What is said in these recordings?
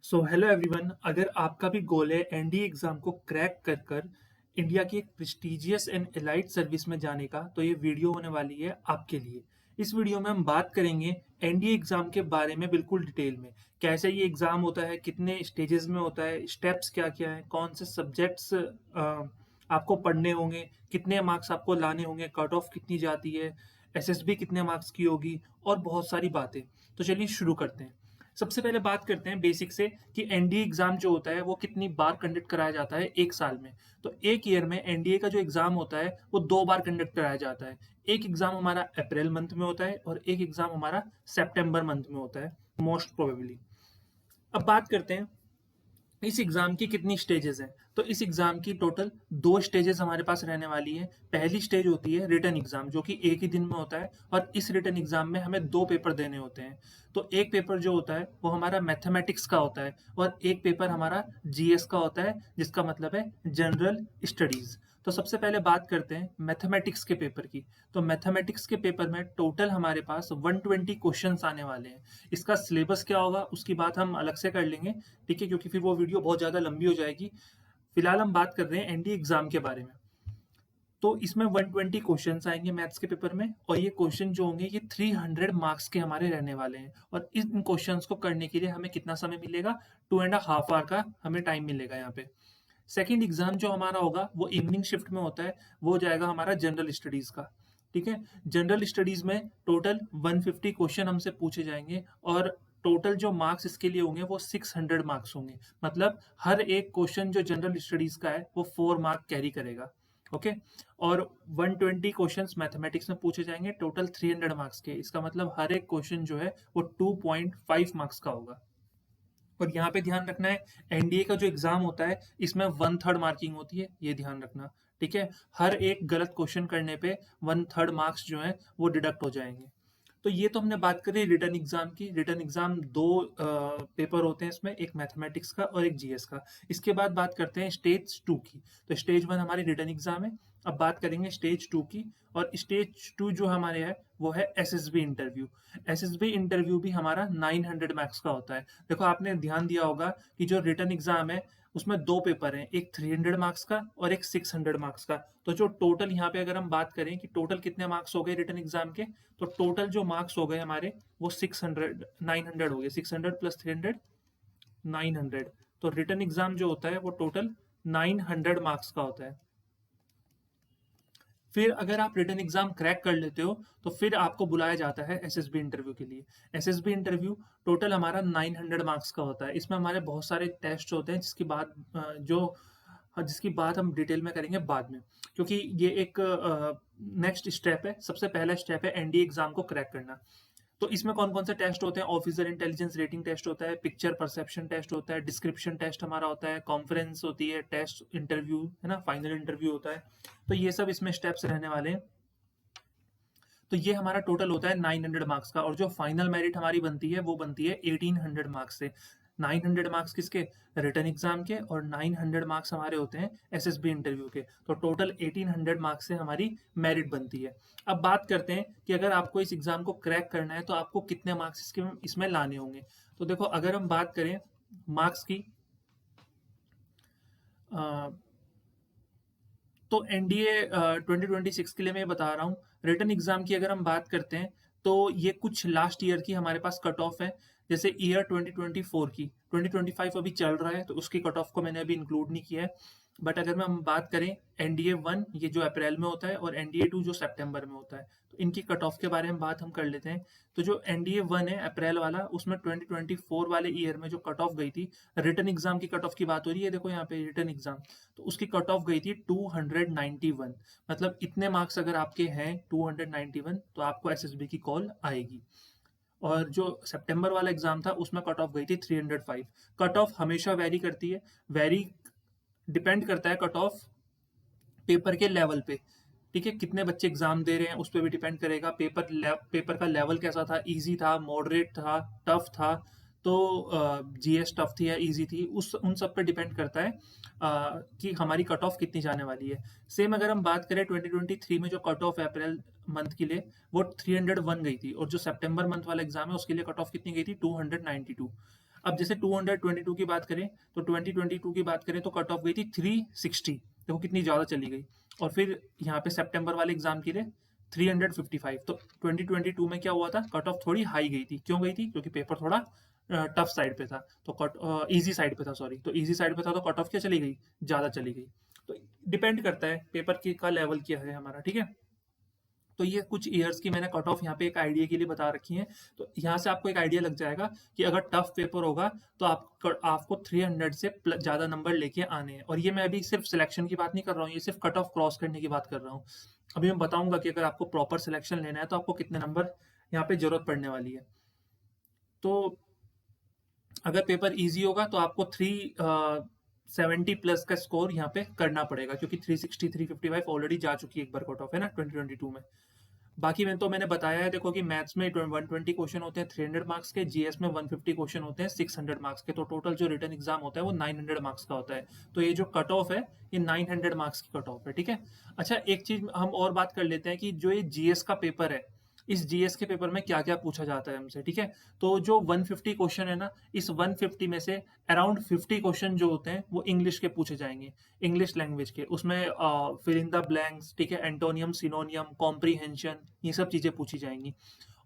So hello everyone. अगर आपका भी गोल है एनडीए एग्जाम को क्रैक कर कर इंडिया की एक प्रेस्टिजियस एंड एलाइट सर्विस में जाने का, तो ये वीडियो होने वाली है आपके लिए। इस वीडियो में हम बात करेंगे एनडीए एग्जाम के बारे में बिल्कुल डिटेल में। कैसे ये एग्जाम होता है, कितने स्टेजेस में होता है, स्टेप्स क्या क्या है, कौन से सब्जेक्ट्स आपको पढ़ने होंगे, कितने मार्क्स आपको लाने होंगे, कट ऑफ कितनी जाती है, एसएसबी कितने मार्क्स की होगी, और बहुत सारी बातें। तो चलिए शुरू करते हैं। सबसे पहले बात करते हैं बेसिक से कि एनडीए एग्जाम जो होता है वो कितनी बार कंडक्ट कराया जाता है एक साल में। तो एक ईयर में एनडीए का जो एग्जाम होता है वो 2 बार कंडक्ट कराया जाता है। एक एग्जाम हमारा अप्रैल मंथ में होता है और एक एग्जाम हमारा सितंबर मंथ में होता है मोस्ट प्रोबेबली। अब बात करते हैं इस एग्जाम की कितनी स्टेजेस हैं। तो इस एग्जाम की टोटल 2 स्टेजेस हमारे पास रहने वाली है। पहली स्टेज होती है रिटन एग्जाम, जो कि एक ही दिन में होता है, और इस रिटन एग्जाम में हमें 2 पेपर देने होते हैं। तो एक पेपर जो होता है वो हमारा मैथमेटिक्स का होता है और एक पेपर हमारा जीएस का होता है, जिसका मतलब है जनरल स्टडीज। तो सबसे पहले बात करते हैं मैथमेटिक्स के पेपर की। तो मैथमेटिक्स के पेपर में टोटल हमारे पास 120 क्वेश्चंस आने वाले हैं। इसका सिलेबस क्या होगा उसकी बात हम अलग से कर लेंगे, ठीक है, क्योंकि फिर वो वीडियो बहुत ज़्यादा लंबी हो जाएगी। फिलहाल हम बात कर रहे हैं एनडीए एग्जाम के बारे में। तो इसमें 120 क्वेश्चंस आएंगे मैथ्स के पेपर में, और ये क्वेश्चन जो होंगे ये 300 मार्क्स के हमारे रहने वाले हैं। और इन क्वेश्चंस को करने के लिए हमें कितना समय मिलेगा? 2.5 आवर का हमें टाइम मिलेगा यहाँ पे। सेकंड एग्जाम जो हमारा होगा वो इवनिंग शिफ्ट में होता है, वो हो जाएगा हमारा जनरल स्टडीज का। ठीक है, जनरल स्टडीज में टोटल 150 क्वेश्चन हमसे पूछे जाएंगे, और टोटल जो मार्क्स इसके लिए होंगे वो 600 मार्क्स होंगे। मतलब हर एक क्वेश्चन जो जनरल स्टडीज का है वो 4 मार्क कैरी करेगा। ओके, और 120 क्वेश्चंस मैथमेटिक्स में पूछे जाएंगे टोटल 300 मार्क्स के। इसका मतलब हर एक क्वेश्चन जो है वो 2.5 मार्क्स का होगा। और यहाँ पे ध्यान रखना है, एनडीए का जो एग्जाम होता है इसमें 1/3 मार्किंग होती है, ये ध्यान रखना। ठीक है, हर एक गलत क्वेश्चन करने पे 1/3 मार्क्स जो है वो डिडक्ट हो जाएंगे। तो ये तो हमने बात करी रिटन एग्जाम की। रिटन एग्जाम 2 पेपर होते हैं इसमें, एक मैथमेटिक्स का और एक जीएस का। इसके बाद बात करते हैं स्टेज 2 की। तो स्टेज 1 हमारी रिटन एग्जाम है। अब बात करेंगे स्टेज 2 की। और स्टेज 2 जो हमारे है वो है एसएसबी इंटरव्यू। एसएसबी इंटरव्यू भी हमारा 900 मार्क्स का होता है। देखो, आपने ध्यान दिया होगा कि जो रिटन एग्जाम है उसमें 2 पेपर हैं, एक 300 मार्क्स का और एक 600 मार्क्स का। तो जो टोटल यहाँ पे अगर हम बात करें कि टोटल कितने मार्क्स हो गए रिटन एग्जाम के, तो टोटल जो मार्क्स हो गए हमारे वो 900 हो गए। 600 प्लस 300, 900। तो रिटन एग्जाम जो होता है वो टोटल 900 मार्क्स का होता है। फिर अगर आप रिटन एग्जाम क्रैक कर लेते हो तो फिर आपको बुलाया जाता है एसएसबी इंटरव्यू के लिए। एसएसबी इंटरव्यू टोटल हमारा 900 मार्क्स का होता है। इसमें हमारे बहुत सारे टेस्ट होते हैं, जिसकी बात हम डिटेल में करेंगे बाद में, क्योंकि ये एक नेक्स्ट स्टेप है। सबसे पहला स्टेप है एनडीए एग्जाम को क्रैक करना। तो इसमें कौन कौन से टेस्ट होते हैं? ऑफिसर इंटेलिजेंस रेटिंग टेस्ट होता है, पिक्चर परसेप्शन टेस्ट होता है, डिस्क्रिप्शन टेस्ट हमारा होता है, कॉन्फ्रेंस होती है, टेस्ट इंटरव्यू है ना, फाइनल इंटरव्यू होता है। तो ये सब इसमें स्टेप्स रहने वाले हैं। तो ये हमारा टोटल होता है 900 मार्क्स का, और जो फाइनल मेरिट हमारी बनती है वो बनती है 1800 मार्क्स से। 900 मार्क्स किसके? रिटन एग्जाम के, और 900 मार्क्स हमारे होते हैं एसएसबी इंटरव्यू के। तो टोटल 1800 मार्क्स से हमारी मेरिट बनती है। अब बात करते हैं कि अगर आपको इस एग्जाम को क्रैक करना है तो आपको कितने मार्क्स इसमें लाने होंगे। तो देखो, अगर हम बात करें मार्क्स की, तो एनडीए 2026 के लिए मैं बता रहा हूँ। रिटन एग्जाम की अगर हम बात करते हैं तो ये कुछ लास्ट ईयर की हमारे पास कट ऑफ है। जैसे ईयर 2024 की, 2025 अभी चल रहा है तो उसकी कट ऑफ को मैंने अभी इंक्लूड नहीं किया है। बट अगर हम बात करें एनडीए 1, ये जो अप्रैल में होता है, और एनडीए 2 जो सितंबर में होता है, तो इनकी कट ऑफ के बारे में बात हम कर लेते हैं। तो जो एनडीए 1 है अप्रैल वाला, उसमें 2024 वाले ईयर में जो कट ऑफ गई थी, रिटन एग्जाम की कट ऑफ की बात हो रही है, देखो यहाँ पे रिटन एग्जाम, तो उसकी कट ऑफ गई थी 291। मतलब इतने मार्क्स अगर आपके हैं 291, तो आपको एसएसबी की कॉल आएगी। और जो सितंबर वाला एग्जाम था उसमें कट ऑफ गई थी 305। कट ऑफ हमेशा वेरी करती है, वेरी डिपेंड करता है कट ऑफ पेपर के लेवल पे। ठीक है, कितने बच्चे एग्जाम दे रहे हैं उस पर भी डिपेंड करेगा। पेपर का लेवल कैसा था, इजी था, मॉडरेट था, टफ था। तो जीएस टफ थी या इजी थी, उस उन सब पे डिपेंड करता है कि हमारी कट ऑफ कितनी जाने वाली है। सेम अगर हम बात करें 2023 में जो कट ऑफ है अप्रैल मंथ के लिए, वो 301 गई थी, और जो सितंबर मंथ वाला एग्जाम है उसके लिए कट ऑफ कितनी गई थी? 292। अब जैसे 222 की बात करें तो 2022 की बात करें तो कट ऑफ गई थी 360, देखो कितनी ज़्यादा चली गई। और फिर यहाँ पे सितंबर वाले एग्जाम के लिए 355। तो 2022 में क्या हुआ था, कट ऑफ थोड़ी हाई गई थी। क्यों गई थी? क्योंकि पेपर थोड़ा टफ साइड पे था, तो कट इजी साइड पे था, सॉरी, तो इजी साइड पे था तो कट ऑफ क्या चली गई, ज़्यादा चली गई। तो डिपेंड करता है पेपर की का लेवल क्या है हमारा, ठीक है। तो ये कुछ ईयर्स की मैंने कट ऑफ यहाँ पे एक आइडिया के लिए बता रखी है। तो यहाँ से आपको एक आइडिया लग जाएगा कि अगर टफ पेपर होगा तो आपको 300 से ज़्यादा नंबर लेके आने हैं। और ये मैं अभी सिर्फ सिलेक्शन की बात नहीं कर रहा हूँ, ये सिर्फ कट ऑफ क्रॉस करने की बात कर रहा हूँ। अभी मैं बताऊंगा कि अगर आपको प्रॉपर सिलेक्शन लेना है तो आपको कितने नंबर यहाँ पे जरूरत पड़ने वाली है। तो अगर पेपर इजी होगा तो आपको 370 प्लस का स्कोर यहाँ पे करना पड़ेगा, क्योंकि 360 355 ऑलरेडी जा चुकी है एक बार कट ऑफ, है ना, 2022 में। बाकी मैंने बताया है, देखो कि मैथ्स में 120 क्वेश्चन होते हैं 300 मार्क्स के, जीएस में 150 क्वेश्चन होते हैं 600 मार्क्स के, तो टोटल जो रिटन एग्जाम होता है वो 900 मार्क्स का होता है। तो ये जो कट ऑफ है ये 900 मार्क्स की कट ऑफ है, ठीक है। अच्छा, एक चीज हम और बात कर लेते हैं कि जो ये जीएस का पेपर है, इस जीएस के पेपर में क्या क्या पूछा जाता है हमसे, ठीक है। तो जो 150 क्वेश्चन है ना, इस 150 में से अराउंड 50 क्वेश्चन जो होते हैं वो इंग्लिश के पूछे जाएंगे, इंग्लिश लैंग्वेज के। उसमें फिल इन द ब्लैंक्स, ठीक है, एंटोनियम, सिनोनियम, कॉम्प्रीहेंशन, ये सब चीजें पूछी जाएंगी।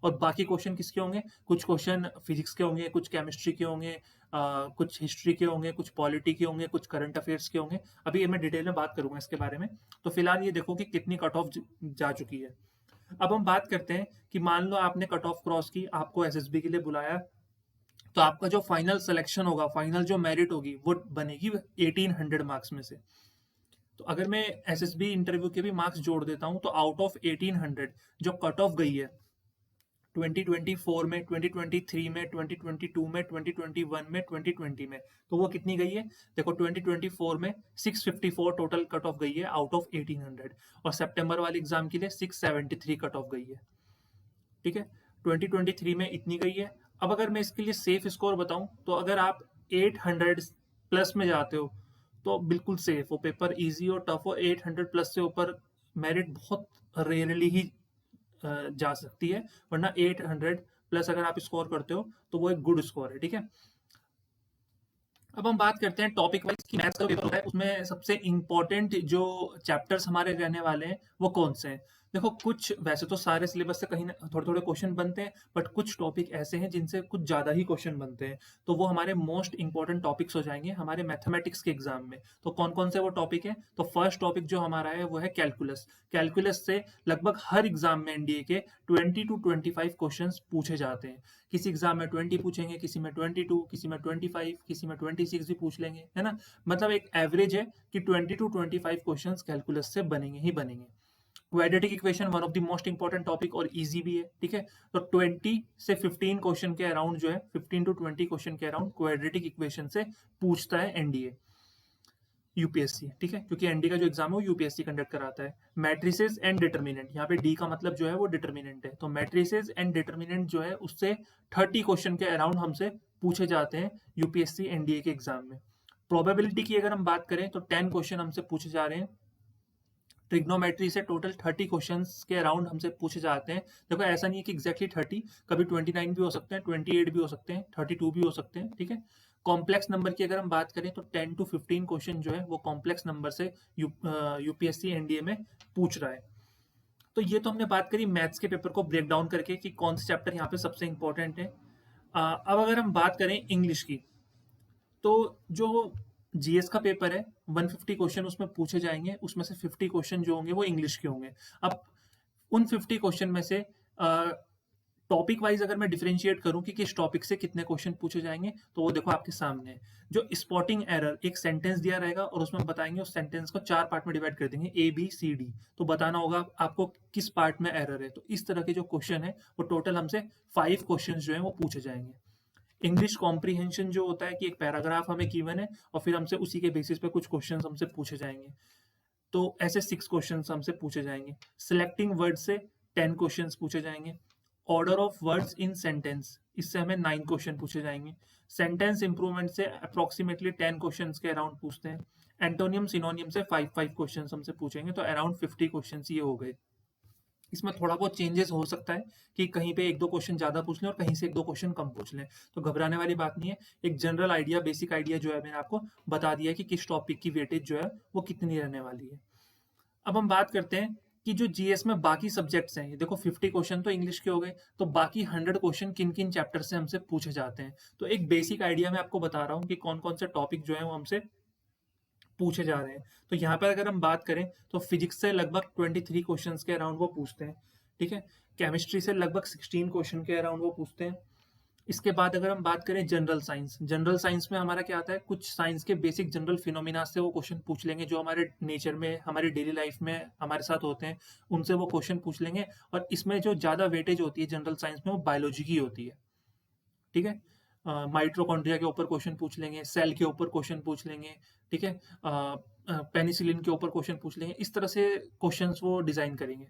और बाकी क्वेश्चन किसके होंगे? कुछ क्वेश्चन फिजिक्स के होंगे, कुछ केमिस्ट्री के होंगे, कुछ हिस्ट्री के होंगे, कुछ पॉलिटी के होंगे, कुछ करंट अफेयर्स के होंगे। अभी ये मैं डिटेल में बात करूंगा इसके बारे में। तो फिलहाल ये देखो कि कितनी कट ऑफ जा चुकी है। अब हम बात करते हैं कि मान लो आपने कट ऑफ क्रॉस की, आपको एसएसबी के लिए बुलाया, तो आपका जो फाइनल सिलेक्शन होगा, फाइनल जो मेरिट होगी वो बनेगी 1800 मार्क्स में से। तो अगर मैं एसएसबी इंटरव्यू के भी मार्क्स जोड़ देता हूं तो आउट ऑफ 1800 जो कट ऑफ गई है 2024 में, 2023 में, 2022 में, 2021 में, 2020 में, तो वो कितनी गई है? देखो 2024 में 654 टोटल कट ऑफ गई है आउट ऑफ 1800, और सितंबर वाले एग्जाम के लिए 673 कट ऑफ गई है, ठीक है। 2023 में इतनी गई है। अब अगर मैं इसके लिए सेफ स्कोर बताऊं तो अगर आप 800 प्लस में जाते हो तो बिल्कुल सेफ हो, पेपर इजी हो टफ हो, 800 प्लस से ऊपर मेरिट बहुत रेयरली ही जा सकती है, वरना 800 प्लस अगर आप स्कोर करते हो तो वो एक गुड स्कोर है, ठीक है। अब हम बात करते हैं टॉपिक वाइज की मैथ्स का पेपर होता है, उसमें सबसे इंपॉर्टेंट जो चैप्टर्स हमारे रहने वाले हैं वो कौन से हैं। देखो कुछ, वैसे तो सारे सिलेबस से कहीं थोड़े थोड़े क्वेश्चन बनते हैं, बट कुछ टॉपिक ऐसे हैं जिनसे कुछ ज़्यादा ही क्वेश्चन बनते हैं, तो वो हमारे मोस्ट इंपॉर्टेंट टॉपिक्स हो जाएंगे हमारे मैथमेटिक्स के एग्जाम में। तो कौन कौन से वो टॉपिक है? तो फर्स्ट टॉपिक जो हमारा है वो है कैलकुलस। कैलकुलस से लगभग हर एग्जाम में एनडीए के 20 to 25 क्वेश्चन पूछे जाते हैं। किसी एग्जाम में 20 पूछेंगे, किसी में 22, किसी में 25, किसी में 26 भी पूछ लेंगे, है ना। मतलब एक एवरेज है कि 20 to 25 क्वेश्चंस कैलकुलस से बनेंगे ही बनेंगे। Quadratic equation one of the most important topic और इजी भी है, ठीक है। तो 20 से 15 क्वेश्चन के अराउंड जो है, 15 to 20 क्वेश्चन के अराउंड क्वाड्रेटिक इक्वेशन से पूछता है एनडीए, यूपीएससी, ठीक है, क्योंकि एनडी का जो एग्जाम है वो यूपीएससी कंडक्ट कराता है। मैट्रिसेस एंड डिटर्मिनेंट, यहाँ पे डी का मतलब जो है वो डिटर्मिनेंट है, तो मैट्रिसेस एंड डिटर्मिनेंट जो है उससे 30 क्वेश्चन के अराउंड हमसे पूछे जाते हैं यूपीएससी एनडीए के एग्जाम में। प्रोबेबिलिटी की अगर हम बात करें तो 10 क्वेश्चन हमसे पूछे जा रहे हैं। ट्रिग्नोमेट्री से टोटल 30 क्वेश्चंस के अराउंड हमसे पूछे जाते हैं। देखो ऐसा नहीं है कि एग्जैक्टली 30, कभी 29 भी हो सकते हैं, 28 भी हो सकते हैं, 32 भी हो सकते हैं, ठीक है। कॉम्प्लेक्स नंबर की अगर हम बात करें तो 10 to 15 क्वेश्चन जो है वो कॉम्प्लेक्स नंबर से यूपीएससी एनडीए में पूछ रहा है। तो ये तो हमने बात करी मैथ्स के पेपर को ब्रेक डाउन करके कि कौन से चैप्टर यहाँ पे सबसे इंपॉर्टेंट है। अब अगर हम बात करें इंग्लिश की, तो जो जीएस का पेपर है 150 क्वेश्चन उसमें पूछे जाएंगे, उसमें से 50 क्वेश्चन जो होंगे वो इंग्लिश के होंगे। अब उन 50 क्वेश्चन में से टॉपिक वाइज अगर मैं डिफरेंशिएट करूं कि किस टॉपिक से कितने क्वेश्चन पूछे जाएंगे, तो वो देखो आपके सामने है। जो स्पॉटिंग एरर, एक सेंटेंस दिया रहेगा और उसमें बताएंगे, उस सेंटेंस को 4 पार्ट में डिवाइड कर देंगे, ए बी सी डी, तो बताना होगा आपको किस पार्ट में एरर है। तो इस तरह के जो क्वेश्चन है वो टोटल हमसे 5 क्वेश्चन जो है वो पूछे जाएंगे। इंग्लिश कॉम्प्रीहेंशन जो होता है कि एक पैराग्राफ हमें गिवन है और फिर हमसे उसी के बेसिस पे कुछ क्वेश्चन हमसे पूछे जाएंगे, तो ऐसे 6 क्वेश्चन हमसे पूछे जाएंगे। सिलेक्टिंग वर्ड से 10 क्वेश्चन पूछे जाएंगे। Order of words in sentence, इससे हमें 9 क्वेश्चन पूछे जाएंगे। सेंटेंस इंप्रूवमेंट से अप्रोक्सीमेटली 10 क्वेश्चन के अराउंड पूछते हैं। एंटोनियम सिनोनियम से 5 क्वेश्चन हमसे पूछेंगे, तो अराउंड 50 क्वेश्चन ये हो गए। इसमें थोड़ा बहुत चेंजेस हो सकता है कि कहीं पे 1-2 क्वेश्चन ज़्यादा पूछ लें और कहीं से 1-2 क्वेश्चन कम पूछ लें। तो घबराने वाली बात नहीं है। एक जनरल आइडिया, बेसिक आइडिया जो है मैंने आपको बता दिया है कि किस टॉपिक की वेटेज जो है वो कितनी रहने वाली है। अब हम बात करते हैं कि जो जीएस में बाकी सब्जेक्ट्स हैं, ये देखो 50 क्वेश्चन तो इंग्लिश के हो गए, तो बाकी 100 क्वेश्चन किन-किन चैप्टर से हमसे पूछे जाते हैं। तो एक बेसिक आइडिया मैं आपको बता रहा हूँ कि कौन-कौन से टॉपिक जो हैं वो हमसे पूछे जा रहे हैं। तो यहाँ पर अगर हम बात करें तो फिजिक्स से लगभग 23 क्वेश्चंस के अराउंड वो पूछते हैं, ठीक है? केमिस्ट्री से लगभग 16 क्वेश्चन के अराउंड वो पूछते हैं। इसके बाद अगर हम बात करें जनरल साइंस में हमारा क्या आता है, कुछ साइंस के बेसिक जनरल फिनोमिना से वो क्वेश्चन पूछ लेंगे जो हमारे नेचर में, हमारी डेली लाइफ में हमारे साथ होते हैं, उनसे वो क्वेश्चन पूछ लेंगे। और इसमें जो ज़्यादा वेटेज होती है जनरल साइंस में वो बायोलॉजी की होती है, ठीक है? माइटोकॉन्ड्रिया के ऊपर क्वेश्चन पूछ लेंगे, सेल के ऊपर क्वेश्चन पूछ लेंगे, ठीक है? पेनिसिलिन के ऊपर क्वेश्चन पूछ लेंगे। इस तरह से क्वेश्चंस वो डिज़ाइन करेंगे।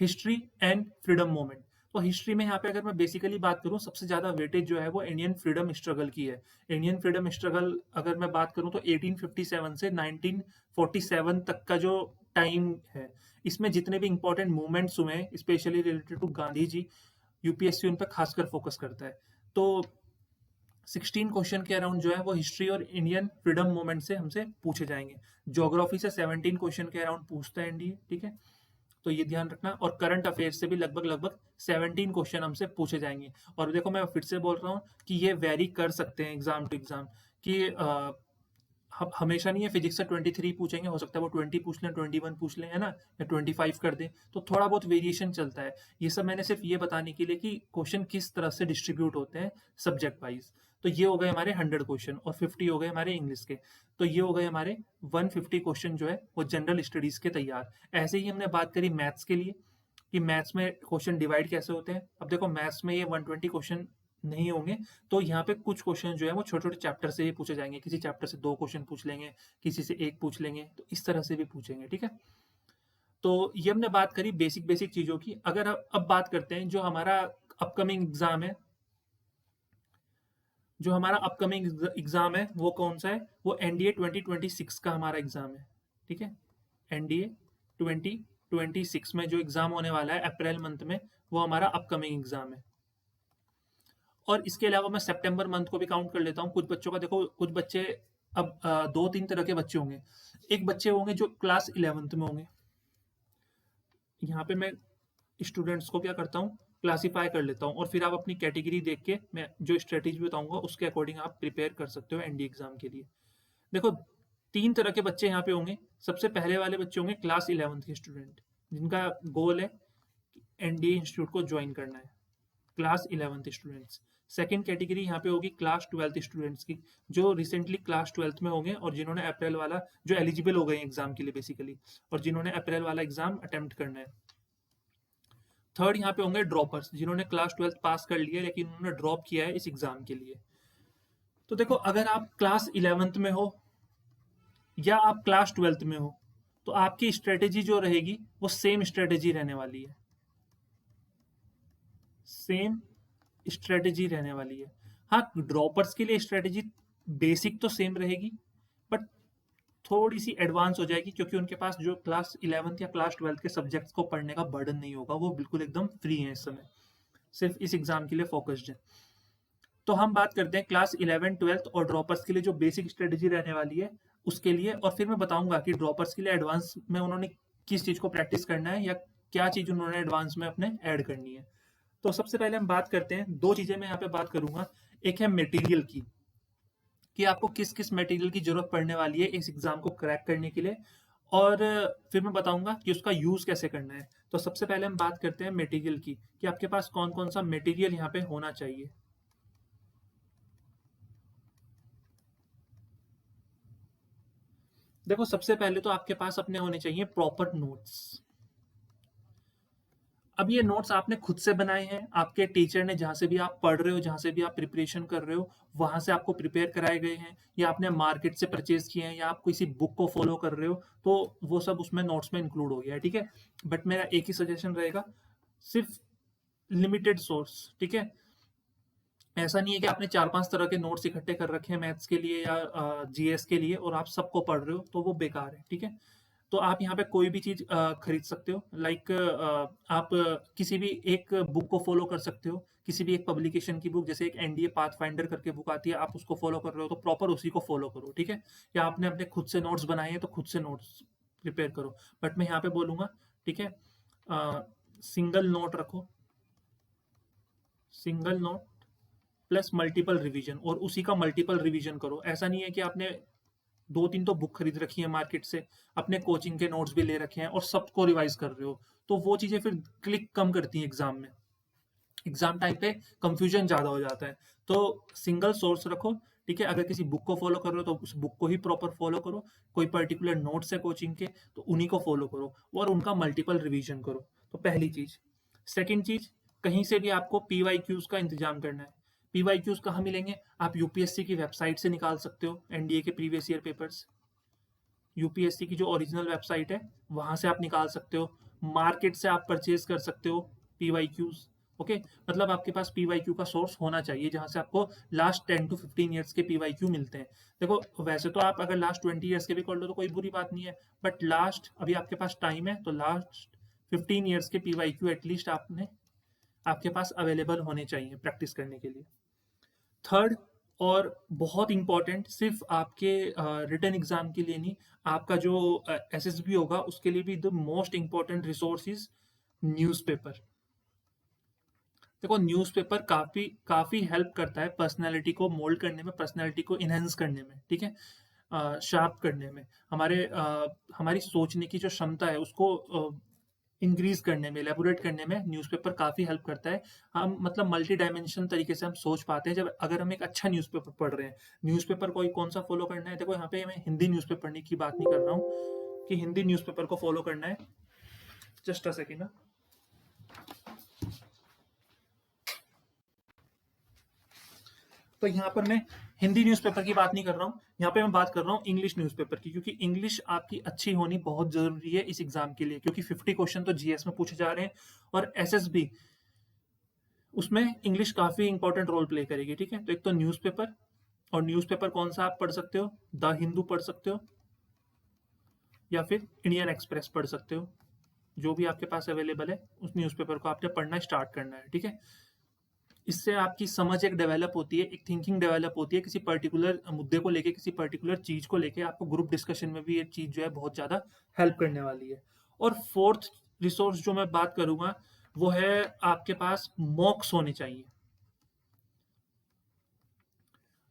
History and freedom movement. तो हिस्ट्री में यहाँ पे अगर मैं बेसिकली बात करूँ, सबसे ज़्यादा वेटेज जो है वो इंडियन फ्रीडम स्ट्रगल की है। इंडियन फ्रीडम स्ट्रगल अगर मैं बात करूँ तो 1857 से 1947 तक का जो टाइम है, इसमें जितने भी इंपॉर्टेंट मूवमेंट्स हुए हैं specially related to Gandhi ji, UPSC उन पर खासकर फोकस करता है। तो 16 क्वेश्चन के अराउंड जो है वो हिस्ट्री और इंडियन फ्रीडम मूवमेंट से हमसे पूछे जाएंगे। ज्योग्राफी से 17 क्वेश्चन के अराउंड पूछता है एनडीए, ठीक है? तो ये ध्यान रखना। और करंट अफेयर्स से भी लगभग लगभग 17 क्वेश्चन हमसे पूछे जाएंगे। और देखो मैं फिर से बोल रहा हूँ कि ये वेरी कर सकते हैं एग्जाम टू एग्जाम, कि हमेशा नहीं है फिजिक्स से 23 पूछेंगे, हो सकता है वो 20 पूछ लें, 21 पूछ लें, है ना, या 25 कर दें। तो थोड़ा बहुत वेरिएशन चलता है। ये सब मैंने सिर्फ ये बताने के लिए कि क्वेश्चन किस तरह से डिस्ट्रीब्यूट होते हैं सब्जेक्ट वाइज। तो ये हो गए हमारे 100 क्वेश्चन और 50 हो गए हमारे इंग्लिश के। तो ये हो गए हमारे 150 क्वेश्चन जो है वो जनरल स्टडीज के तैयार। ऐसे ही हमने बात करी मैथ्स के लिए कि मैथ्स में क्वेश्चन डिवाइड कैसे होते हैं। अब देखो मैथ्स में ये 120 क्वेश्चन नहीं होंगे, तो यहाँ पे कुछ क्वेश्चन जो है वो छोटे छोटे चैप्टर से ही पूछे जाएंगे। किसी चैप्टर से 2 क्वेश्चन पूछ लेंगे, किसी से 1 पूछ लेंगे, तो इस तरह से भी पूछेंगे, ठीक है? तो ये हमने बात करी बेसिक बेसिक चीज़ों की। अगर अब बात करते हैं जो हमारा अपकमिंग एग्जाम है, जो हमारा अपकमिंग एग्जाम है वो कौन सा है, वो एनडीए 2026 का हमारा एग्जाम है, ठीक है? एनडीए 2026 में जो एग्जाम होने वाला है अप्रैल मंथ में, वो हमारा अपकमिंग एग्जाम है। और इसके अलावा मैं सितंबर मंथ को भी काउंट कर लेता हूँ। कुछ बच्चों का देखो, कुछ बच्चे अब 2-3 तरह के बच्चे होंगे। एक बच्चे होंगे जो क्लास 11th में होंगे। यहाँ पे मैं स्टूडेंट्स को क्या करता हूँ, क्लासीफाई कर लेता हूँ, और फिर आप अपनी कैटेगरी देख के मैं जो स्ट्रेटेजी बताऊंगा उसके अकॉर्डिंग आप प्रिपेयर कर सकते हो एनडी एग्जाम के लिए। देखो 3 तरह के बच्चे यहाँ पे होंगे। सबसे पहले वाले बच्चे होंगे क्लास 11th के स्टूडेंट, जिनका गोल है एनडीए इंस्टीट्यूट को ज्वाइन करना है, class 11th students. Second category यहाँ पे होगी क्लास 12th स्टूडेंट्स की, जो रिसेंटली क्लास 12th में होंगे और जिन्होंने अप्रैल वाला, जो एलिजिबल हो गए एग्जाम के लिए बेसिकली, और जिन्होंने अप्रैल वाला एग्जाम अटेम्प्ट करना है। थर्ड यहाँ पे होंगे ड्रॉपर्स, जिन्होंने क्लास 12th पास कर लिया लेकिन उन्होंने ड्रॉप किया है इस एग्जाम के लिए। तो देखो अगर आप क्लास 11th में हो या आप क्लास 12th में हो, तो आपकी स्ट्रेटेजी जो रहेगी वो सेम स्ट्रेटेजी रहने वाली है, सेम स्ट्रेटेजी रहने वाली है। हाँ, ड्रॉपर्स के लिए स्ट्रेटेजी बेसिक तो सेम रहेगी, बट थोड़ी सी एडवांस हो जाएगी, क्योंकि उनके पास जो क्लास 11th या क्लास 12th के सब्जेक्ट्स को पढ़ने का बर्डन नहीं होगा, वो बिल्कुल एकदम फ्री है इस समय, सिर्फ इस एग्जाम के लिए फोकस्ड है। तो हम बात करते हैं क्लास 11 12 और ड्रॉपर्स के लिए जो बेसिक स्ट्रेटेजी रहने वाली है उसके लिए, और फिर मैं बताऊंगा कि ड्रॉपर्स के लिए एडवांस में उन्होंने किस चीज़ को प्रैक्टिस करना है या क्या चीज़ उन्होंने एडवांस में अपने ऐड करनी है। तो सबसे पहले हम बात करते हैं, दो चीज़ें मैं यहाँ पे बात करूंगा। एक है मटेरियल की, कि आपको किस किस मटेरियल की जरूरत पड़ने वाली है इस एग्जाम को क्रैक करने के लिए, और फिर मैं बताऊंगा कि उसका यूज कैसे करना है। तो सबसे पहले हम बात करते हैं मटेरियल की, कि आपके पास कौन कौन सा मटेरियल यहाँ पे होना चाहिए। देखो सबसे पहले तो आपके पास अपने होने चाहिए प्रॉपर नोट्स। अब ये नोट्स आपने खुद से बनाए हैं, आपके टीचर ने जहाँ से भी आप पढ़ रहे हो, जहाँ से भी आप प्रिपरेशन कर रहे हो, वहां से आपको प्रिपेयर कराए गए हैं, या आपने मार्केट से परचेज किए हैं, या आप किसी बुक को फॉलो कर रहे हो, तो वो सब उसमें नोट्स में इंक्लूड हो गया है, ठीक है? बट मेरा एक ही सजेशन रहेगा, सिर्फ लिमिटेड सोर्स, ठीक है? ऐसा नहीं है कि आपने 4-5 तरह के नोट्स इकट्ठे कर रखे हैं मैथ्स के लिए या जीएस के लिए और आप सबको पढ़ रहे हो, तो वो बेकार है, ठीक है? तो आप यहाँ पे कोई भी चीज़ खरीद सकते हो। लाइक आप किसी भी एक बुक को फॉलो कर सकते हो, किसी भी एक पब्लिकेशन की बुक, जैसे एक एनडीए पाथफाइंडर करके बुक आती है, आप उसको फॉलो कर रहे हो तो प्रॉपर उसी को फॉलो करो, ठीक है। या आपने अपने खुद से नोट्स बनाए हैं तो खुद से नोट्स प्रिपेयर करो। बट मैं यहाँ पे बोलूँगा, ठीक है, सिंगल नोट रखो, single note plus multiple revision, और उसी का मल्टीपल रिवीजन करो। ऐसा नहीं है कि आपने 2-3 तो बुक खरीद रखी है मार्केट से, अपने कोचिंग के नोट्स भी ले रखे हैं और सबको रिवाइज कर रहे हो, तो वो चीज़ें फिर क्लिक कम करती हैं एग्जाम में। एग्जाम टाइम पे कंफ्यूजन ज़्यादा हो जाता है। तो सिंगल सोर्स रखो, ठीक है। अगर किसी बुक को फॉलो कर रहे हो तो उस बुक को ही प्रॉपर फॉलो करो। कोई पर्टिकुलर नोट्स है कोचिंग के तो उन्हीं को फॉलो करो और उनका मल्टीपल रिवीजन करो। तो पहली चीज़। सेकंड चीज़, कहीं से भी आपको पीवाईक्यूज का इंतजाम करना है। पीवाईक्यूज कहाँ मिलेंगे? आप यूपीएससी की वेबसाइट से निकाल सकते हो एनडीए के प्रीवियस ईयर पेपर्स। यूपीएससी की जो ओरिजिनल वेबसाइट है वहां से आप निकाल सकते हो। मार्केट से आप परचेज कर सकते हो पीवाईक्यूज। ओके, मतलब आपके पास पीवाईक्यू का सोर्स होना चाहिए जहां से आपको लास्ट 10 to 15 ईयर्स के पीवाईक्यू मिलते हैं। देखो, वैसे तो आप अगर लास्ट 20 ईयर्स के भी कर लो तो कोई बुरी बात नहीं है, बट लास्ट अभी आपके पास टाइम है तो लास्ट 15 ईयर्स के पीवाईक्यू एटलीस्ट आपने आपके पास अवेलेबल होने चाहिए प्रैक्टिस करने के लिए। थर्ड, और बहुत इंपॉर्टेंट, सिर्फ आपके रिटन एग्जाम के लिए नहीं, आपका जो एसएसबी होगा उसके लिए भी the most important resource is newspaper. देखो, न्यूज़पेपर काफ़ी काफ़ी हेल्प करता है पर्सनैलिटी को मोल्ड करने में, पर्सनैलिटी को इनहेंस करने में, ठीक है, शार्प करने में, हमारी सोचने की जो क्षमता है उसको इंक्रीज करने में, एलेबोरेट करने में न्यूज़पेपर काफ़ी हेल्प करता है। हम मतलब मल्टी डायमेंशन तरीके से हम सोच पाते हैं जब अगर हम एक अच्छा न्यूज़पेपर पढ़ रहे हैं। न्यूज़पेपर कोई कौन सा फॉलो करना है? देखो, यहाँ पे मैं हिंदी न्यूज़पेपर पढ़ने की बात नहीं कर रहा हूँ कि हिंदी न्यूज़पेपर को फॉलो करना है। जस्ट अ सेकेंड ना। तो यहाँ पर मैं हिंदी न्यूज़पेपर की बात नहीं कर रहा हूँ, यहाँ पे मैं बात कर रहा हूँ इंग्लिश न्यूज़पेपर की, क्योंकि इंग्लिश आपकी अच्छी होनी बहुत ज़रूरी है इस एग्जाम के लिए, क्योंकि 50 क्वेश्चन तो जीएस में पूछे जा रहे हैं और एसएसबी उसमें इंग्लिश काफ़ी इंपॉर्टेंट रोल प्ले करेगी, ठीक है। तो एक तो न्यूज़पेपर, और न्यूज़पेपर कौन सा आप पढ़ सकते हो? द हिंदू पढ़ सकते हो या फिर इंडियन एक्सप्रेस पढ़ सकते हो। जो भी आपके पास अवेलेबल है उस न्यूज़पेपर को आपने पढ़ना स्टार्ट करना है, ठीक है। इससे आपकी समझ एक डेवलप होती है, एक थिंकिंग डेवलप होती है किसी पर्टिकुलर मुद्दे को लेके, किसी पर्टिकुलर चीज को लेके। आपको ग्रुप डिस्कशन में भी ये चीज जो है बहुत ज्यादा हेल्प करने वाली है। और फोर्थ रिसोर्स जो मैं बात करूंगा वो है, आपके पास मॉक्स होने चाहिए।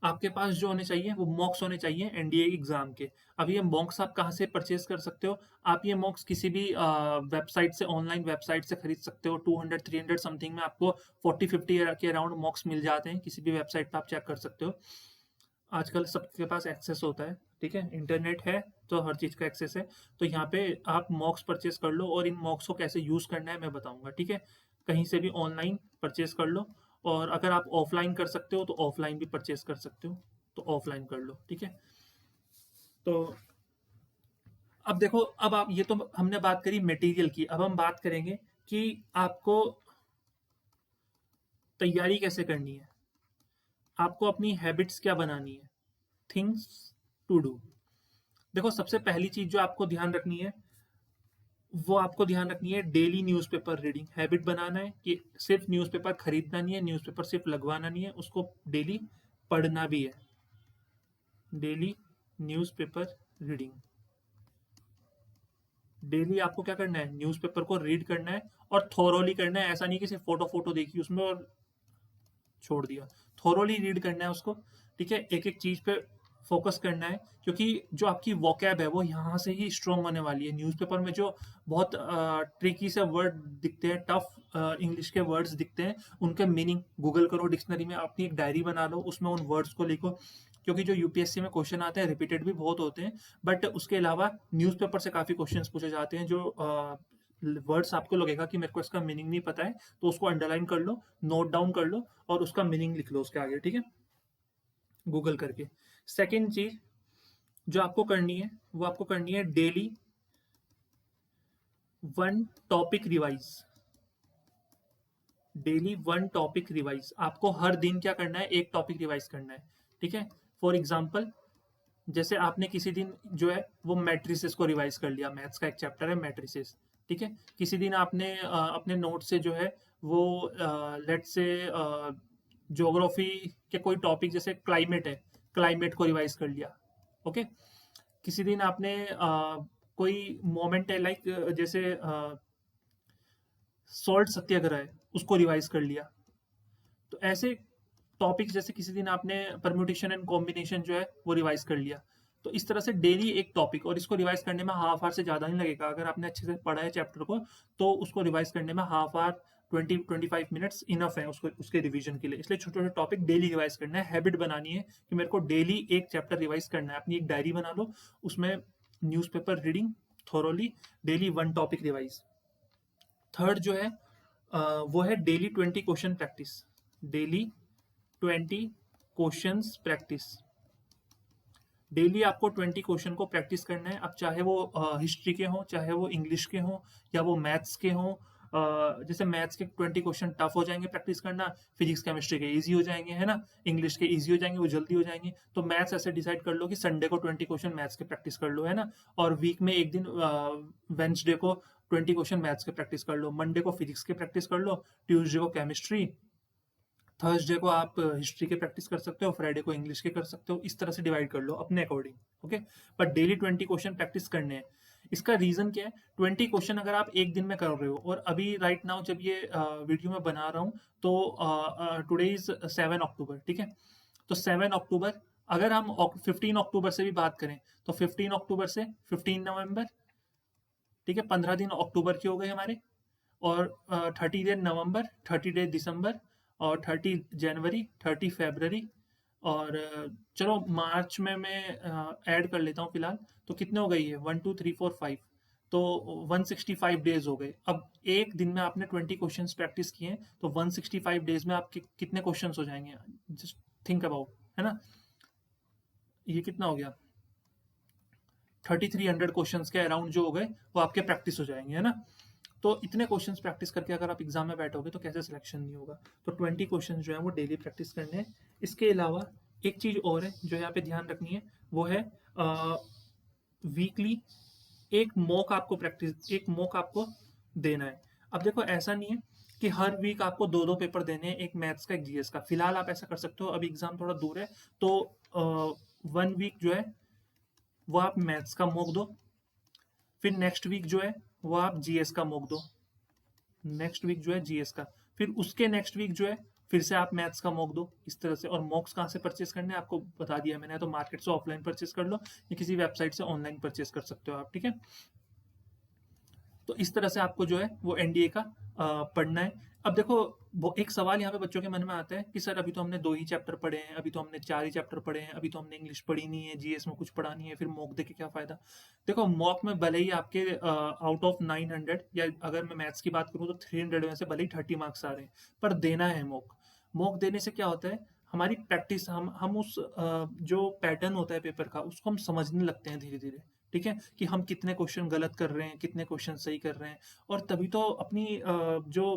आपके पास जो होने चाहिए वो मॉक्स होने चाहिए एनडीए एग्जाम के। अब ये मॉक्स आप कहाँ से परचेज कर सकते हो? आप ये मॉक्स किसी भी वेबसाइट से, ऑनलाइन वेबसाइट से खरीद सकते हो। 200-300 समथिंग में आपको 40-50 के अराउंड मॉक्स मिल जाते हैं, किसी भी वेबसाइट पे आप चेक कर सकते हो। आजकल सबके पास एक्सेस होता है, ठीक है, इंटरनेट है तो हर चीज़ का एक्सेस है। तो यहाँ पे आप मॉक्स परचेज कर लो, और इन मॉक्स को कैसे यूज़ करना है मैं बताऊंगा, ठीक है। कहीं से भी ऑनलाइन परचेज कर लो, और अगर आप ऑफलाइन कर सकते हो तो ऑफलाइन भी परचेज कर सकते हो, तो ऑफलाइन कर लो, ठीक है। तो अब देखो, अब आप ये तो हमने बात करी मटेरियल की, अब हम बात करेंगे कि आपको तैयारी कैसे करनी है, आपको अपनी हैबिट्स क्या बनानी है, थिंग्स टू डू। देखो, सबसे पहली चीज जो आपको ध्यान रखनी है वो आपको ध्यान रखनी है डेली न्यूज़पेपर रीडिंग हैबिट बनाना है, कि सिर्फ न्यूज़पेपर खरीदना नहीं है, न्यूज़पेपर सिर्फ लगवाना नहीं है, उसको डेली पढ़ना भी है। डेली न्यूज़पेपर रीडिंग, डेली आपको क्या करना है? न्यूज़पेपर को रीड करना है, और थोरोली करना है। ऐसा नहीं कि सिर्फ फोटो फोटो देखी उसमें और छोड़ दिया। थोरोली रीड करना है उसको, ठीक है। एक एक चीज पे फोकस करना है, क्योंकि जो आपकी वोकैब है वो यहाँ से ही स्ट्रॉन्ग होने वाली है। न्यूज़पेपर में जो बहुत ट्रिकी से वर्ड दिखते हैं, टफ इंग्लिश के वर्ड्स दिखते हैं, उनके मीनिंग गूगल करो, डिक्शनरी में अपनी एक डायरी बना लो, उसमें उन वर्ड्स को लिखो। क्योंकि जो यूपीएससी में क्वेश्चन आते हैं रिपीटेड भी बहुत होते हैं, बट उसके अलावा न्यूज़पेपर से काफ़ी क्वेश्चंस पूछे जाते हैं जो वर्ड्स आपको लगेगा कि मेरे को इसका मीनिंग नहीं पता है, तो उसको अंडरलाइन कर लो, नोट डाउन कर लो, और उसका मीनिंग लिख लो उसके आगे, ठीक है, गूगल करके। सेकेंड चीज जो आपको करनी है वो आपको करनी है daily one topic revise. Daily one topic revise, आपको हर दिन क्या करना है? एक टॉपिक रिवाइज करना है, ठीक है। फॉर एग्जाम्पल, जैसे आपने किसी दिन जो है वो मैट्रिसेस को रिवाइज कर लिया, मैथ्स का एक चैप्टर है मैट्रिसेस, ठीक है। किसी दिन आपने अपने नोट से जो है वो लेट्स से ज्योग्राफी के कोई टॉपिक जैसे क्लाइमेट है, क्लाइमेट को रिवाइज कर लिया, ओके। किसी दिन आपने कोई मोमेंट है लाइक जैसे सॉल्ट सत्याग्रह है, उसको रिवाइज कर लिया। तो ऐसे टॉपिक्स जैसे किसी दिन आपने परम्यूटेशन एंड कॉम्बिनेशन जो है वो रिवाइज कर लिया। तो इस तरह से डेली एक टॉपिक, और इसको रिवाइज करने में हाफ आवर से ज़्यादा नहीं लगेगा। अगर आपने अच्छे से पढ़ा है चैप्टर को तो उसको रिवाइज करने में हाफ आवर 20-25 मिनट्स इनफ है उसको, उसके रिवीजन के लिए। इसलिए छोटे छोटे टॉपिक डेली रिवाइज करना है, हैबिट बनानी है कि मेरे को डेली एक चैप्टर रिवाइज करना है। अपनी एक डायरी बना लो, उसमें newspaper reading thoroughly, daily one topic revise. Third जो है वो है daily 20 question practice. Daily 20 questions practice. Daily आपको 20 क्वेश्चन को प्रैक्टिस करना है। अब चाहे वो हिस्ट्री के हों, चाहे वो इंग्लिश के हों, या वो मैथ्स के हों। जैसे मैथ्स के 20 क्वेश्चन टफ हो जाएंगे प्रैक्टिस करना, फिजिक्स केमिस्ट्री के इजी हो जाएंगे, है ना, इंग्लिश के इजी हो जाएंगे, वो जल्दी हो जाएंगे। तो मैथ्स ऐसे डिसाइड कर लो कि संडे को 20 क्वेश्चन मैथ्स के प्रैक्टिस कर लो, है ना, और वीक में एक दिन वेंसडे को 20 क्वेश्चन मैथ्स के प्रैक्टिस कर लो, मंडे को फिजिक्स के प्रैक्टिस कर लो, ट्यूसडे को केमिस्ट्री, थर्सडे को आप हिस्ट्री के प्रैक्टिस कर सकते हो, फ्राइडे को इंग्लिश के कर सकते हो। इस तरह से डिवाइड कर लो अपने अकॉर्डिंग, ओके। पर डेली 20 क्वेश्चन प्रैक्टिस करने हैं। इसका रीजन क्या है? 20 क्वेश्चन अगर आप एक दिन में कर रहे हो, और अभी राइट नाउ जब ये वीडियो में बना रहा हूँ तो टुडे इज 7 अक्टूबर, ठीक है। तो 7 अक्टूबर, अगर हम 15 अक्टूबर से भी बात करें तो 15 अक्टूबर से 15 नवंबर, ठीक है, 15 दिन अक्टूबर के हो गए हमारे, और 30 डे नवंबर, 30 डे दिसंबर, और 30 जनवरी, 30 फरवरी, और चलो मार्च में मैं ऐड कर लेता हूँ फिलहाल। तो कितने हो गई है? 1 2 3 4 5, तो 165 डेज हो गए। अब एक दिन में आपने 20 क्वेश्चंस प्रैक्टिस किए हैं, तो 165 डेज में आपके कितने क्वेश्चंस हो जाएंगे? जस्ट थिंक अबाउट, है ना। ये कितना हो गया? 3300 क्वेश्चंस के अराउंड जो हो गए वो आपके प्रैक्टिस हो जाएंगे, है ना। तो इतने क्वेश्चंस प्रैक्टिस करके अगर आप एग्जाम में बैठोगे तो कैसे सिलेक्शन नहीं होगा? तो 20 क्वेश्चंस जो है वो डेली प्रैक्टिस करने हैं। इसके अलावा एक चीज और है जो यहाँ पे ध्यान रखनी है, वो है वीकली एक मॉक आपको देना है। अब देखो, ऐसा नहीं है कि हर वीक आपको दो दो पेपर देने हैं, एक मैथ्स का एक जीएस का। फिलहाल आप ऐसा कर सकते हो, अभी एग्जाम थोड़ा दूर है, तो 1 वीक जो है वो आप मैथ्स का मॉक दो, फिर नेक्स्ट वीक जो है वो आप जीएस का मॉक दो, नेक्स्ट वीक जो है जीएस का, फिर उसके नेक्स्ट वीक जो है फिर से आप मैथ्स का मॉक दो, इस तरह से। और मॉक्स कहाँ से परचेस करने हैं आपको बता दिया मैंने, तो मार्केट से ऑफलाइन परचेस कर लो, या किसी वेबसाइट से ऑनलाइन परचेस कर सकते हो आप, ठीक है। तो इस तरह से आपको जो है वो एनडीए का पढ़ना है। अब देखो, वो एक सवाल यहाँ पे बच्चों के मन में आता है कि सर अभी तो हमने 2 ही चैप्टर पढ़े हैं, अभी तो हमने 4 ही चैप्टर पढ़े हैं, अभी तो हमने इंग्लिश पढ़ी नहीं है, जीएस में कुछ पढ़ा नहीं है, फिर मॉक दे के क्या फायदा? देखो, मॉक में भले ही आपके आउट ऑफ 900, या अगर मैं मैथ्स की बात करूँ तो 300 में से भले ही 30 मार्क्स आ रहे हैं, पर देना है मॉक। मॉक देने से क्या होता है, हमारी प्रैक्टिस, हम उस जो पैटर्न होता है पेपर का, उसको हम समझने लगते हैं धीरे धीरे, ठीक है, कि हम कितने क्वेश्चन गलत कर रहे हैं, कितने क्वेश्चन सही कर रहे हैं। और तभी तो अपनी जो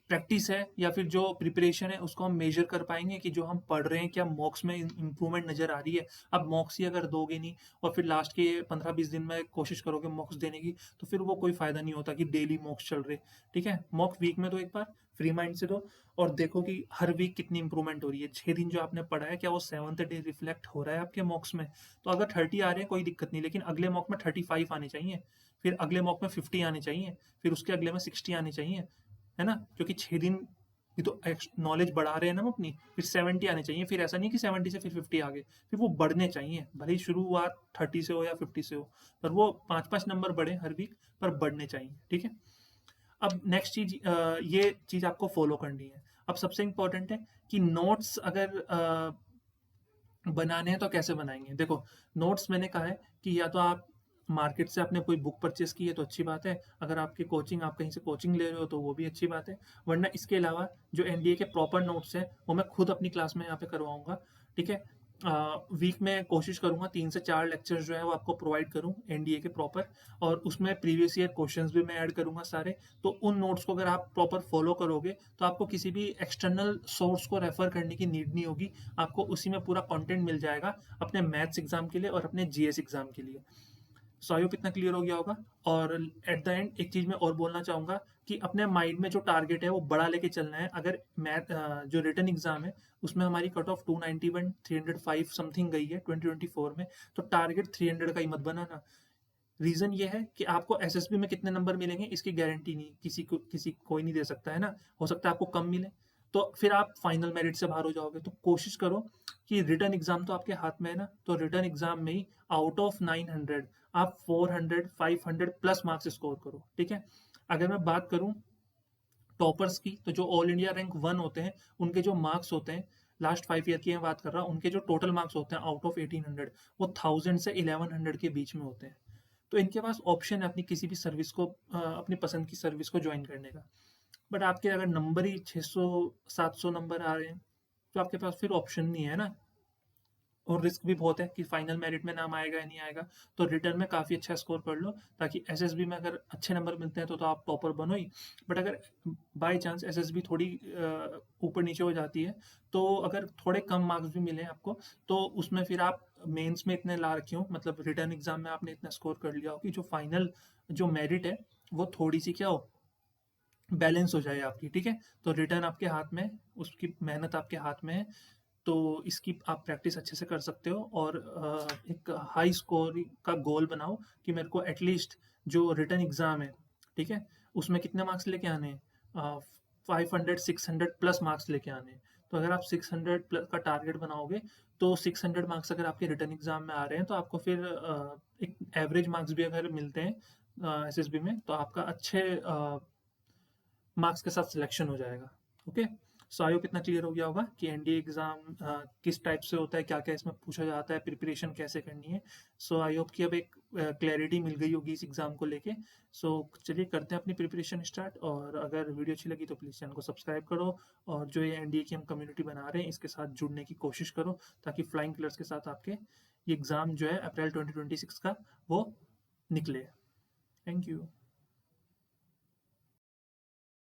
प्रैक्टिस है या फिर जो प्रिपरेशन है उसको हम मेजर कर पाएंगे कि जो हम पढ़ रहे हैं क्या मॉक्स में इंप्रूवमेंट नजर आ रही है। अब मॉक्स ही अगर दोगे नहीं, और फिर लास्ट के 15-20 दिन में कोशिश करोगे मॉक्स देने की, तो फिर वो कोई फायदा नहीं होता कि डेली मॉक्स चल रहे, ठीक है। मॉक वीक में तो एक बार फ्री माइंड से दो, और देखो कि हर वीक कितनी इंप्रूवमेंट हो रही है। 6 दिन जो आपने पढ़ा है, क्या वो 7th डे रिफ्लेक्ट हो रहा है आपके मॉक्स में? तो अगर 30 आ रहे हैं कोई दिक्कत नहीं, लेकिन अगले मॉक में 35 आने चाहिए, फिर अगले मॉक में 50 आने चाहिए, फिर उसके अगले में 60 आने चाहिए, है ना। क्योंकि 6 दिन ये तो नॉलेज बढ़ा रहे हैं ना हम अपनी, फिर 70 आने चाहिए। फिर ऐसा नहीं कि 70 से फिर 50 आ गए, फिर वो बढ़ने चाहिए, भले ही शुरुआत 30 से हो या 50 से हो, पर वो 5-5 नंबर बढ़े हर वीक, पर बढ़ने चाहिए, ठीक है। अब नेक्स्ट चीज, ये चीज आपको फॉलो करनी है। अब सबसे इंपॉर्टेंट है कि नोट्स अगर बनाने हैं तो कैसे बनाएंगे? देखो, नोट्स मैंने कहा है कि या तो आप मार्केट से आपने कोई बुक परचेस की है तो अच्छी बात है, अगर आपकी कोचिंग, आप कहीं से कोचिंग ले रहे हो तो वो भी अच्छी बात है, वरना इसके अलावा जो एनडीए के प्रॉपर नोट्स हैं वो मैं खुद अपनी क्लास में यहाँ पे करवाऊंगा, ठीक है। वीक में कोशिश करूँगा 3 से 4 लेक्चर्स जो है वो आपको प्रोवाइड करूँ एनडीए के प्रॉपर, और उसमें प्रीवियस ईयर क्वेश्चंस भी मैं ऐड करूँगा सारे। तो उन नोट्स को अगर आप प्रॉपर फॉलो करोगे तो आपको किसी भी एक्सटर्नल सोर्स को रेफर करने की नीड नहीं होगी। आपको उसी में पूरा कंटेंट मिल जाएगा अपने मैथ्स एग्जाम के लिए और अपने जीएस एग्जाम के लिए। सो आई होप इतना क्लियर हो गया होगा। और एट द एंड एक चीज़ मैं और बोलना चाहूँगा कि अपने माइंड में जो टारगेट है वो बड़ा लेके चलना है। अगर मैथ जो रिटन एग्जाम है उसमें हमारी कट ऑफ 291 305 समथिंग गई है 2024 में, तो टारगेट 300 का ही मत बनाना। रीज़न ये है कि आपको एसएसबी में कितने नंबर मिलेंगे इसकी गारंटी नहीं, किसी कोई नहीं दे सकता है ना। हो सकता है आपको कम मिले, तो फिर आप फाइनल मेरिट से बाहर हो जाओगे। तो कोशिश करो कि रिटर्न एग्जाम तो आपके हाथ में है ना, तो रिटर्न एग्जाम में ही आउट ऑफ 900 आप 400 500 प्लस मार्क्स स्कोर करो, ठीक है। अगर मैं बात करूं टॉपर्स की, तो जो ऑल इंडिया रैंक 1 होते हैं उनके जो मार्क्स होते हैं, लास्ट 5 ईयर की मैं बात कर रहा हूँ, उनके जो टोटल मार्क्स होते हैं आउट ऑफ 1800 वो 1000 से 1100 के बीच में होते हैं। तो इनके पास ऑप्शन है अपनी किसी भी सर्विस को अपनी पसंद की सर्विस को ज्वाइन करने का। बट आपके अगर नंबर ही 600 700 नंबर आ रहे हैं तो आपके पास फिर ऑप्शन नहीं है ना, और रिस्क भी बहुत है कि फाइनल मेरिट में नाम आएगा या नहीं आएगा। तो रिटर्न में काफ़ी अच्छा स्कोर कर लो, ताकि एसएसबी में अगर अच्छे नंबर मिलते हैं तो आप टॉपर बनो ही। बट अगर बाय चांस एसएसबी थोड़ी ऊपर नीचे हो जाती है, तो अगर थोड़े कम मार्क्स भी मिले आपको, तो उसमें फिर आप मेंस में इतने ला रखे हो, मतलब रिटर्न एग्जाम में आपने इतना स्कोर कर लिया हो कि जो फाइनल जो मेरिट है वो थोड़ी सी क्या हो, बैलेंस हो जाए आपकी, ठीक है। तो रिटर्न आपके हाथ में, उसकी मेहनत आपके हाथ में है। तो इसकी आप प्रैक्टिस अच्छे से कर सकते हो, और एक हाई स्कोर का गोल बनाओ कि मेरे को एटलीस्ट जो रिटर्न एग्ज़ाम है, ठीक है, उसमें कितने मार्क्स लेके आने हैं, 500 600 प्लस मार्क्स लेके आने हैं। तो अगर आप 600 प्लस का टारगेट बनाओगे, तो 600 मार्क्स अगर आपके रिटर्न एग्ज़ाम में आ रहे हैं, तो आपको फिर एक एवरेज मार्क्स भी अगर मिलते हैं एसएसबी में, तो आपका अच्छे मार्क्स के साथ सिलेक्शन हो जाएगा। ओके। सो आई होप इतना क्लियर हो गया होगा कि एनडीए एग्जाम किस टाइप से होता है, क्या क्या इसमें पूछा जाता है, प्रिपरेशन कैसे करनी है। सो आई होप कि अब एक क्लैरिटी मिल गई होगी इस एग्जाम को लेके। सो चलिए करते हैं अपनी प्रिपरेशन स्टार्ट, और अगर वीडियो अच्छी लगी तो प्लीज़ चैनल को सब्सक्राइब करो, और जो ये एनडीए की हम कम्युनिटी बना रहे हैं इसके साथ जुड़ने की कोशिश करो, ताकि फ्लाइंग कलर्स के साथ आपके ये एग्ज़ाम जो है अप्रैल 2026 का वो निकले। Thank you.